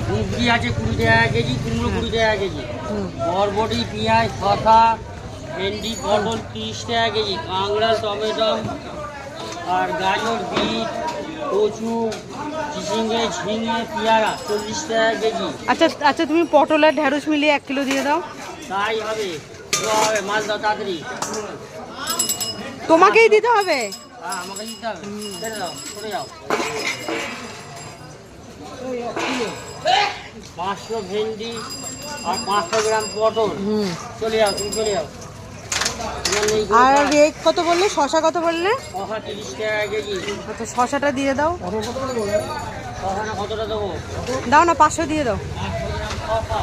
মুগরি আছে 20 টাকা কেজি, কুমড়ো 20 টাকা কেজি, বরবটি, পেঁয়াজ, শসা, ভেন্ডি, পটল 30 টাকা কেজি, কাঁকড়া, টমেটো আর গাজর, বিট, কচু, চিচিঙ্গে, ঝিঙে, পেয়ারা 40 টাকা কেজি। আচ্ছা আচ্ছা, তুমি পটল আর ঢেঁড়স মিলিয়ে 1 কিলো দিয়ে দাও। তাই হবে, হবে মাল দাও তাড়াতাড়ি। তোমাকেই দিতে হবে। হ্যাঁ আমাকে দিতে হবে, ছেড়ে দাও, সরে যাও। 500 ভেন্ডি আর 500 গ্রাম পটল। চলে যাও, তুমি চলে যাও। আর রেট কত বললে? শশা কত বললে? শসা 30 টাকা কেজি। আচ্ছা শশাটা দিয়ে দাও। শসা না কতটা দেবো? দাও না, 500 দিয়ে দাও। 500 গ্রাম শসা।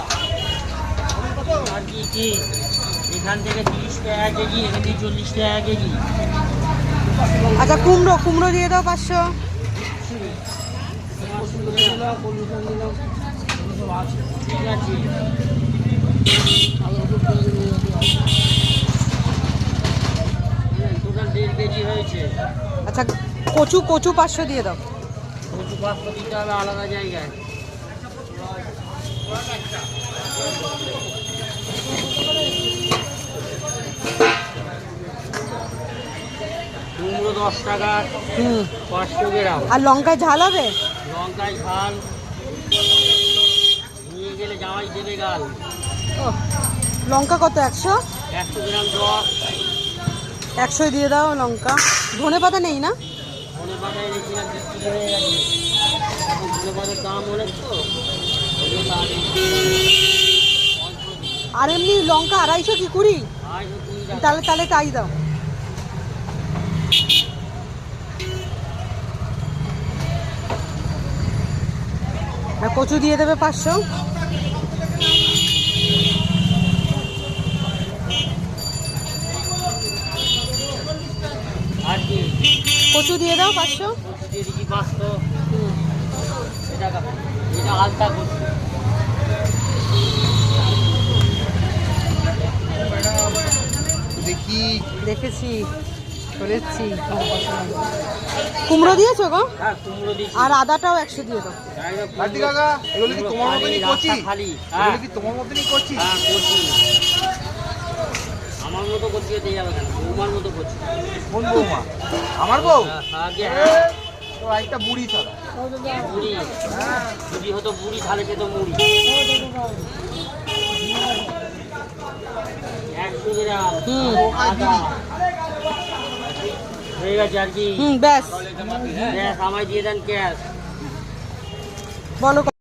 আর কি কি এখান থেকে 30 টাকা কেজি, এখান থেকে 40 টাকা কেজি। আচ্ছা কুমড়ো দিয়ে দাও 500। ঠিক আছে। টোটাল 1.5 কেজি হয়েছে। আচ্ছা কচু 500 দিয়ে দাও। কচু 500 দিতে হবে আলাদা জায়গায়। কুমড়ো 10 টাকা 500 গ্রাম। আর লঙ্কায় ঝাল হবে? লঙ্কায় ঝাল নিয়ে গেলে জামাই দেবে গাল। লঙ্কা কত? 100? 100 গ্রাম 10। 100 দিয়ে দাও লঙ্কা। ধনে পাতা নেই না? ধনে পাতা এনেছিলাম, বিক্রি হয়ে গেছে। এখন ধনে পাতার দাম অনেক তো। আর এমনি লঙ্কা 250 কি 20? তাহলে তাই দাও। আর কচু দিয়ে দেবে 500। আর কি কচু দিয়ে দাও 500। কচু দিয়ে দিচ্ছি 500। এটা আলতা কচু। দেখি দেখেছি, করেছি। কুমড়ো দিয়েছো গো? হ্যাঁ কুমড়ো দিচ্ছি। আর আদাটাও 100 দিয়ে দাও। কার্তিক কাকা, এগুলো কি তোমার মতনই কচি? খালি এগুলো কি তোমার মতনই কচি? হ্যাঁ কচি। আমার মতো কচি হতে যাবে কেন? বৌমার মতো কচি। কোন বৌমা? আমার বউ? আগে হ্যাঁ তো একটা বুড়ি ছাড়া। বুড়ি, যদি হতো বুড়ি তাহলে সে তো মুড়ি। 100 গ্রাম আদা হয়ে গেছে। আর কি ব্যাস আমায় দিয়ে দেন ক্যাশ। বলো।